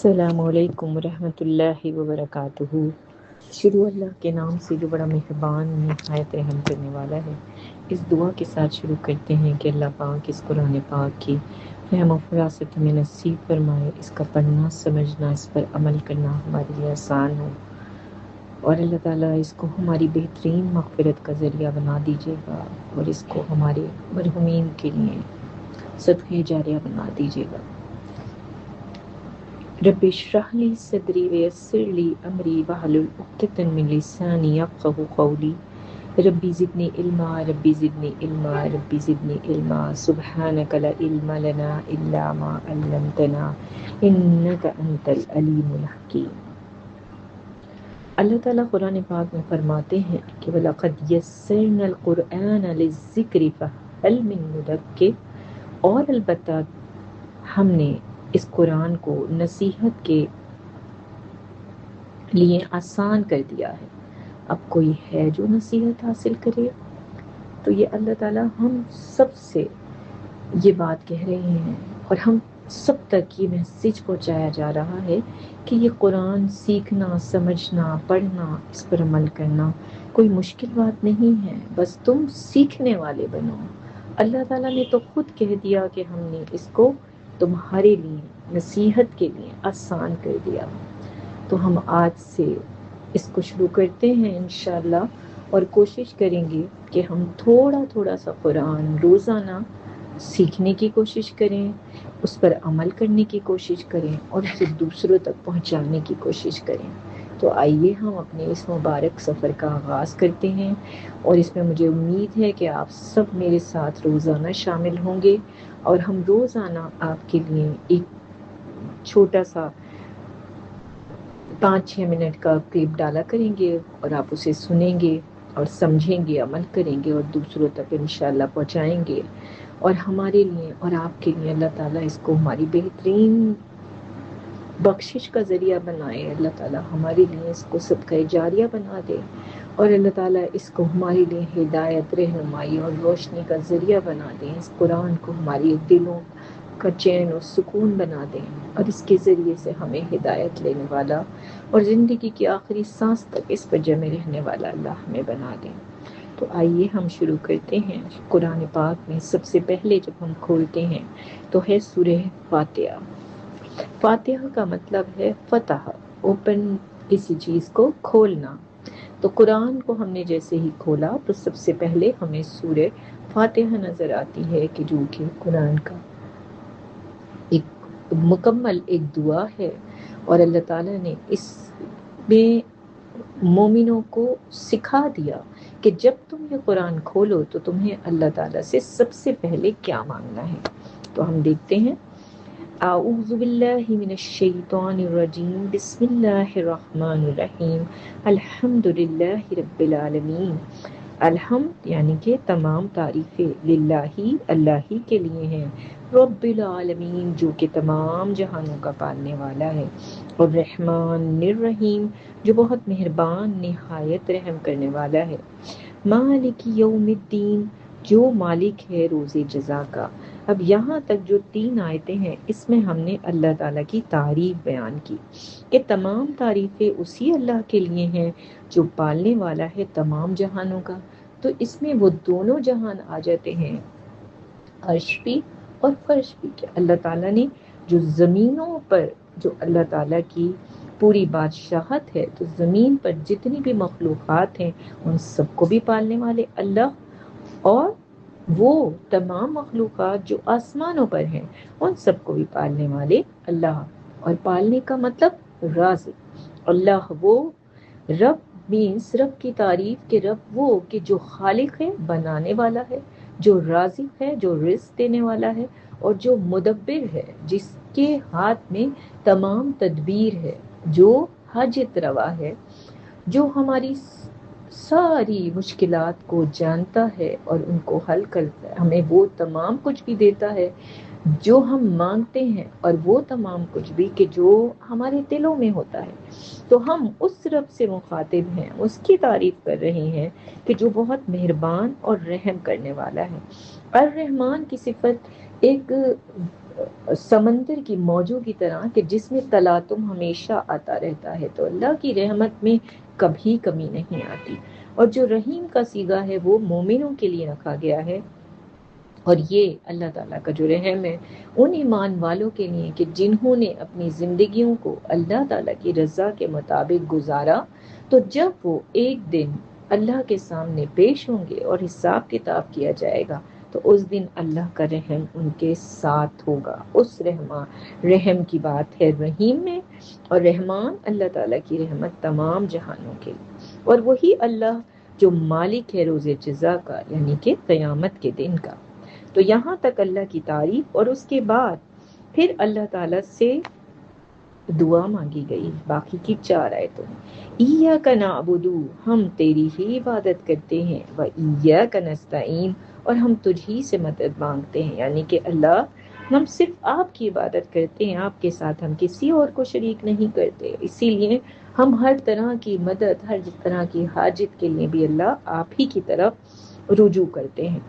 السلام علیکم ورحمۃ اللہ وبرکاتہ۔ شروع اللہ کے نام سے جو بڑا مہربان نہایت رحم کرنے والا ہے۔ اس دعا کے ساتھ شروع کرتے ہیں کہ اللہ پاک اس قرآن پاک کی فہم و فراست ہمیں نصیب فرمائے، اس کا پڑھنا سمجھنا، اس پر عمل کرنا ہمارے لیے آسان ہو، اور اللہ تعالیٰ اس کو ہماری بہترین مغفرت کا ذریعہ بنا دیجیے گا، اور اس کو ہمارے مرحومین کے لیے صدقہ جاریہ بنا دیجیے گا۔ رب اشرح لی صدری ویسر لی امری واحلل عقدۃ من لسانی یفقہوا قولی۔ ربی زدنی علما ربی زدنی علما ربی زدنی علما سبحانک لا علم لنا الا ما علمتنا انک انت العلیم الحکیم۔ اللہ تعالیٰ قرآن پاک میں فرماتے ہیں کہ وَلَقَدْ يَسَّرْنَا الْقُرْآنَ لِلذِّكْرِ فَهَلْ مِن مُّدَّكِرٍ، اور البتہ ہم نے اس قرآن کو نصیحت کے لیے آسان کر دیا ہے، اب کوئی ہے جو نصیحت حاصل کرے؟ تو یہ اللہ تعالیٰ ہم سب سے یہ بات کہہ رہے ہیں، اور ہم سب تک یہ میسج پہنچایا جا رہا ہے کہ یہ قرآن سیکھنا، سمجھنا، پڑھنا، اس پر عمل کرنا کوئی مشکل بات نہیں ہے، بس تم سیکھنے والے بنو۔ اللہ تعالیٰ نے تو خود کہہ دیا کہ ہم نے اس کو تمہارے لیے نصیحت کے لیے آسان کر دیا۔ تو ہم آج سے اس کو شروع کرتے ہیں انشاءاللہ، اور کوشش کریں گے کہ ہم تھوڑا تھوڑا سا قرآن روزانہ سیکھنے کی کوشش کریں، اس پر عمل کرنے کی کوشش کریں، اور اسے دوسروں تک پہنچانے کی کوشش کریں۔ تو آئیے ہم اپنے اس مبارک سفر کا آغاز کرتے ہیں، اور اس میں مجھے امید ہے کہ آپ سب میرے ساتھ روزانہ شامل ہوں گے، اور ہم روزانہ آپ کے لیے ایک چھوٹا سا 5-6 منٹ کا کلپ ڈالا کریں گے، اور آپ اسے سنیں گے اور سمجھیں گے، عمل کریں گے، اور دوسروں تک انشاءاللہ پہنچائیں گے، اور ہمارے لیے اور آپ کے لیے اللہ تعالیٰ اس کو ہماری بہترین بخشش کا ذریعہ بنائے۔ اللہ تعالیٰ ہمارے لیے اس کو صدقہ جاریہ بنا دے، اور اللہ تعالیٰ اس کو ہمارے لیے ہدایت، رہنمائی اور روشنی کا ذریعہ بنا دیں۔ اس قرآن کو ہماری دلوں کا چین اور سکون بنا دیں، اور اس کے ذریعے سے ہمیں ہدایت لینے والا اور زندگی کی آخری سانس تک اس پر جمے رہنے والا اللہ ہمیں بنا دیں۔ تو آئیے ہم شروع کرتے ہیں۔ قرآن پاک میں سب سے پہلے جب ہم کھولتے ہیں تو ہے سورہ فاتحہ۔ فاتحہ کا مطلب ہے فتح، اوپن، کسی چیز کو کھولنا۔ تو قرآن کو ہم نے جیسے ہی کھولا تو سب سے پہلے ہمیں سورہ فاتحہ نظر آتی ہے، کہ جو کہ قرآن کا ایک مکمل ایک دعا ہے، اور اللہ تعالیٰ نے اس میں مومنوں کو سکھا دیا کہ جب تم یہ قرآن کھولو تو تمہیں اللہ تعالیٰ سے سب سے پہلے کیا مانگنا ہے۔ تو ہم دیکھتے ہیں، اعوذ باللہ من الشیطان الرجیم، بسم اللہ الرحمن الرحیم، الحمد للہ رب العالمین۔ الحمد یعنی کہ تمام تعریفیں للہ، اللہ ہی کے لیے ہیں، رب العالمین جو کہ تمام جہانوں کا پالنے والا ہے، اور رحمان الرحیم جو بہت مہربان نہایت رحم کرنے والا ہے، مالک یوم الدین جو مالک ہے روز جزا کا۔ اب یہاں تک جو 3 آیتیں ہیں، اس میں ہم نے اللہ تعالیٰ کی تعریف بیان کی کہ تمام تعریفیں اسی اللہ کے لیے ہیں جو پالنے والا ہے تمام جہانوں کا۔ تو اس میں وہ دونوں جہان آ جاتے ہیں، عرش بھی اور فرش بھی، کہ اللہ تعالیٰ نے جو زمینوں پر جو اللہ تعالیٰ کی پوری بادشاہت ہے، تو زمین پر جتنی بھی مخلوقات ہیں ان سب کو بھی پالنے والے اللہ، اور وہ تمام مخلوقات جو آسمانوں پر ہیں ان سب کو بھی پالنے والے اللہ۔ اور پالنے کا مطلب رازق، اللہ وہ رب، مینس رب کی تعریف کہ رب وہ کہ جو خالق ہے، بنانے والا ہے، جو رازق ہے، جو رزق دینے والا ہے، اور جو مدبر ہے، جس کے ہاتھ میں تمام تدبیر ہے، جو حاجت روا ہے، جو ہماری ساری مشکلات کو جانتا ہے اور ان کو حل کرتا ہے، ہمیں وہ تمام کچھ بھی دیتا ہے جو ہم مانگتے ہیں، اور وہ تمام کچھ بھی کہ جو ہمارے دلوں میں ہوتا ہے۔ تو ہم اس رب سے مخاطب ہیں، اس کی تعریف کر رہے ہیں کہ جو بہت مہربان اور رحم کرنے والا ہے۔ الرحمن کی صفت ایک سمندر کی موجوں کی طرح کہ جس میں تلاطم ہمیشہ آتا رہتا ہے، تو اللہ کی رحمت میں کبھی کمی نہیں آتی۔ اور جو رحیم کا صیغہ ہے وہ مومنوں کے لیے رکھا گیا ہے، اور یہ اللہ تعالیٰ کا جو رحم ہے ان ایمان والوں کے لیے کہ جنہوں نے اپنی زندگیوں کو اللہ تعالیٰ کی رضا کے مطابق گزارا، تو جب وہ ایک دن اللہ کے سامنے پیش ہوں گے اور حساب کتاب کیا جائے گا، تو اس دن اللہ کا رحم ان کے ساتھ ہوگا۔ اس رحم کی بات ہے رحیم میں، اور رحمان اللہ تعالیٰ کی رحمت تمام جہانوں کے لیے، اور وہی اللہ جو مالک ہے روز جزا کا، یعنی کہ قیامت کے دن کا۔ تو یہاں تک اللہ کی تعریف، اور اس کے بعد پھر اللہ تعالیٰ سے دعا مانگی گئی باقی کی 4 آیتوں میں۔ ایاک نعبد، ہم تیری ہی عبادت کرتے ہیں، و ایاک نستعین، اور ہم تجھ ہی سے مدد مانگتے ہیں، یعنی کہ اللہ ہم صرف آپ کی عبادت کرتے ہیں، آپ کے ساتھ ہم کسی اور کو شریک نہیں کرتے، اسی لیے ہم ہر طرح کی مدد، ہر طرح کی حاجت کے لیے بھی اللہ آپ ہی کی طرف رجوع کرتے ہیں۔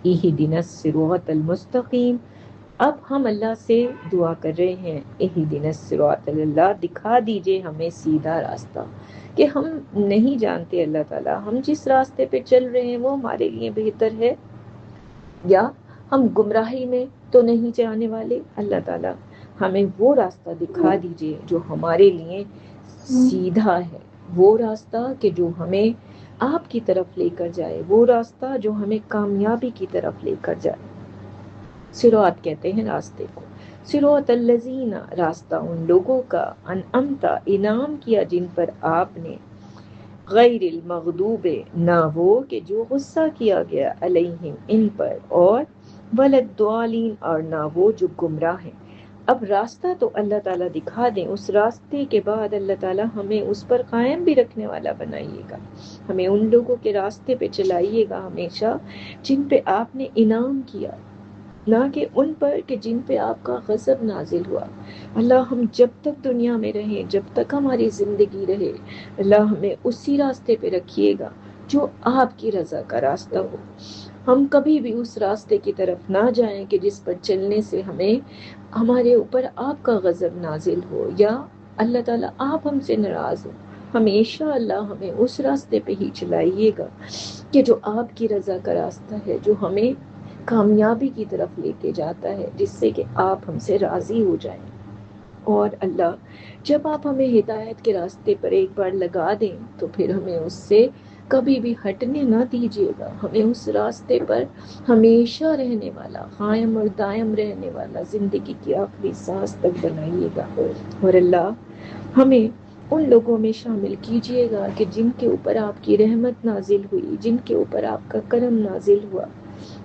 اہدنا الصراط المستقیم، اب ہم اللہ سے دعا کر رہے ہیں، اہدنا الصراط، اللہ دکھا دیجئے ہمیں سیدھا راستہ، کہ ہم نہیں جانتے اللہ تعالیٰ ہم جس راستے پہ چل رہے ہیں وہ ہمارے لیے بہتر ہے، یا ہم گمراہی میں تو نہیں جانے والے۔ اللہ تعالیٰ ہمیں وہ راستہ دکھا دیجئے جو ہمارے لیے سیدھا ہے، وہ راستہ کہ جو ہمیں آپ کی طرف لے کر جائے، وہ راستہ جو ہمیں کامیابی کی طرف لے کر جائے۔ صراط کہتے ہیں راستے کو۔ صراط الذین، راستہ ان لوگوں کا، انعمت، انعام کیا جن پر آپ نے، غیر المغضوب، نہ وہ کہ جو غصہ کیا گیا، علیہم ان پر، اور ولدالین، اور نہ وہ جو گمراہ ہیں۔ اب راستہ تو اللہ تعالیٰ دکھا دیں، اس راستے کے بعد اللہ تعالیٰ ہمیں اس پر قائم بھی رکھنے والا بنائیے گا، ہمیں ان لوگوں کے راستے پہ چلائیے گا ہمیشہ جن پہ آپ نے انعام کیا، نہ کہ ان پر کہ جن پہ آپ کا غضب نازل ہوا۔ اللہ ہم جب تک دنیا میں رہیں، جب تک ہماری زندگی رہے، اللہ ہمیں اسی راستے پہ رکھیے گا جو آپ کی رضا کا راستہ ہو۔ ہم کبھی بھی اس راستے کی طرف نہ جائیں کہ جس پر چلنے سے ہمارے اوپر آپ کا غضب نازل ہو، یا اللہ تعالیٰ آپ ہم سے ناراض ہو۔ ہمیشہ اللہ ہمیں اس راستے پہ ہی چلائیے گا کہ جو آپ کی رضا کا راستہ ہے، جو ہمیں کامیابی کی طرف لے کے جاتا ہے، جس سے کہ آپ ہم سے راضی ہو جائیں۔ اور اللہ جب آپ ہمیں ہدایت کے راستے پر ایک بار لگا دیں تو پھر ہمیں اس سے کبھی بھی ہٹنے نہ دیجیے گا، ہمیں اس راستے پر ہمیشہ رہنے والا، قائم اور دائم رہنے والا، زندگی کی آخری سانس تک بنائیے گا۔ اور اللہ ہمیں ان لوگوں میں شامل کیجیے گا کہ جن کے اوپر آپ کی رحمت نازل ہوئی، جن کے اوپر آپ کا کرم نازل ہوا،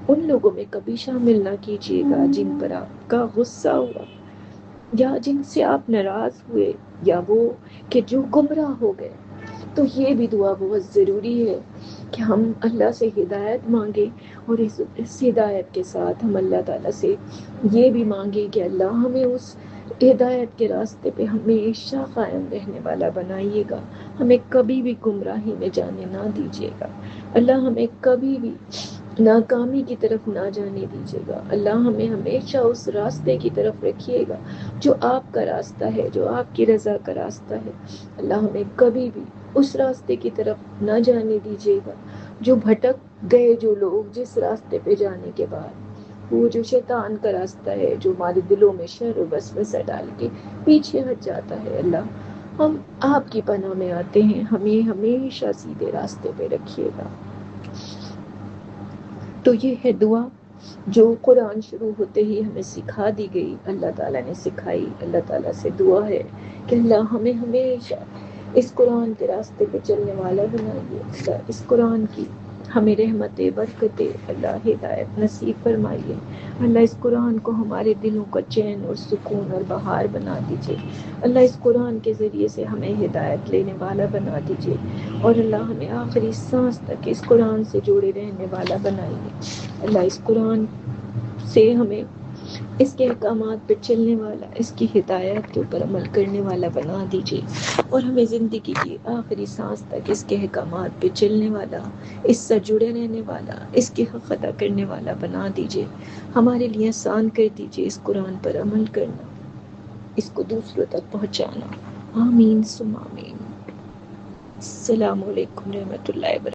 ان لوگوں میں کبھی شامل نہ کیجیے گا جن پر آپ کا غصہ ہوا، یا جن سے آپ ناراض ہوئے، یا وہ کہ جو گمراہ ہو گئے۔ تو یہ بھی دعا بہت ضروری ہے کہ ہم اللہ سے ہدایت مانگیں، اور اس ہدایت کے ساتھ ہم اللہ تعالیٰ سے یہ بھی مانگیں کہ اللہ ہمیں اس ہدایت کے راستے پہ ہمیشہ قائم رہنے والا بنائیے گا، ہمیں کبھی بھی گمراہی میں جانے نہ دیجیے گا، اللہ ہمیں کبھی بھی ناکامی کی طرف نہ جانے دیجیے گا، اللہ ہمیں ہمیشہ اس راستے کی طرف رکھیے گا جو آپ کا راستہ ہے، جو آپ کی رضا کا راستہ ہے۔ اللہ ہمیں کبھی بھی اس راستے کی طرف نہ جانے دیجیے گا جو بھٹک گئے، جو لوگ جس راستے پہ جانے کے بعد وہ جو شیطان کا راستہ ہے، جو ہمارے دلوں میں شر و وسوسہ ڈال کے پیچھے ہٹ جاتا ہے، اللہ ہم آپ کی پناہ میں آتے ہیں، ہمیں ہمیشہ سیدھے راستے پہ رکھیے گا۔ تو یہ ہے دعا جو قرآن شروع ہوتے ہی ہمیں سکھا دی گئی، اللہ تعالیٰ نے سکھائی۔ اللہ تعالیٰ سے دعا ہے کہ اللہ ہمیں ہمیشہ اس قرآن کے راستے پہ چلنے والا بنائیے، اللہ اس قرآن کی ہمیں رحمت برکتیں، اللہ ہدایت نصیب فرمائیے، اللہ اس قرآن کو ہمارے دلوں کا چین اور سکون اور بہار بنا دیجیے، اللہ اس قرآن کے ذریعے سے ہمیں ہدایت لینے والا بنا دیجیے، اور اللہ ہمیں آخری سانس تک اس قرآن سے جوڑے رہنے والا بنائیے۔ اللہ اس قرآن سے ہمیں اس کے احکامات پہ چلنے والا، اس کی ہدایت کے اوپر عمل کرنے والا بنا دیجیے، اور ہمیں زندگی کی آخری سانس تک اس کے احکامات پہ چلنے والا، اس سے جڑے رہنے والا، اس کے حق ادا کرنے والا بنا دیجیے۔ ہمارے لیے آسان کر دیجیے اس قرآن پر عمل کرنا، اس کو دوسروں تک پہنچانا۔ آمین ثم آمین۔ السلام علیکم رحمۃ اللہ وبرکاتہ۔